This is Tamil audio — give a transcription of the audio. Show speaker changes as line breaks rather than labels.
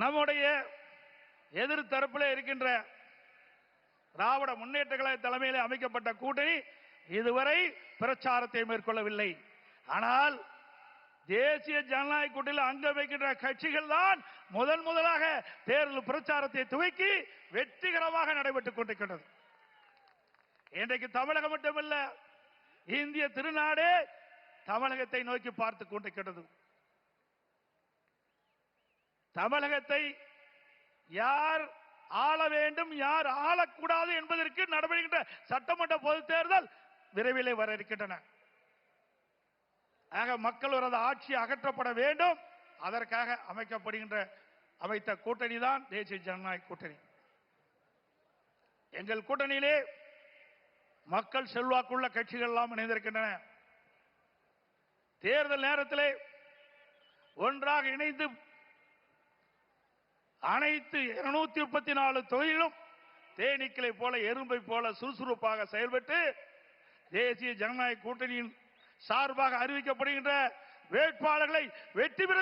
நம்முடைய எதிர்த்தரப்பில் இருக்கின்ற திராவிட முன்னேற்ற கழக தலைமையில் அமைக்கப்பட்ட கூட்டணி இதுவரை பிரச்சாரத்தை மேற்கொள்ளவில்லை. ஆனால் தேசிய ஜனநாயக கூட்டணியில் அங்கம் வைக்கின்ற கட்சிகள் தான் முதலாக தேர்தல் பிரச்சாரத்தை துவக்கி வெற்றிகரமாக நடைபெற்றுக் கொண்டிருக்கின்றது. இன்றைக்கு தமிழகம் மட்டுமல்ல, இந்திய திருநாடே தமிழகத்தை நோக்கி பார்த்துக் கொண்டிருக்கிறது. தமிழகத்தை யார் ஆள வேண்டும், யார் ஆளக்கூடாது என்பதற்கு நடைபெறுகின்ற சட்டமன்ற பொதுத் தேர்தல் விரைவில் வர இருக்கின்றன. ஆக மக்கள் விரோத ஆட்சி அகற்றப்பட வேண்டும். அதற்காக அமைத்த கூட்டணி தான் தேசிய ஜனநாயக கூட்டணி. எங்கள் கூட்டணியிலே மக்கள் செல்வாக்குள்ள கட்சிகள் எல்லாம் இணைந்திருக்கின்றன. தேர்தல் நேரத்திலே ஒன்றாக இணைந்து அனைத்து 234 தொகுதிகளும் தேனீக்களை போல எறும்பை போல சுறுசுறுப்பாக செயல்பட்டு தேசிய ஜனநாயக கூட்டணியின் சார்பாக அறிவிக்கப்படுகின்ற வேட்பாளர்களை வெற்றி பெற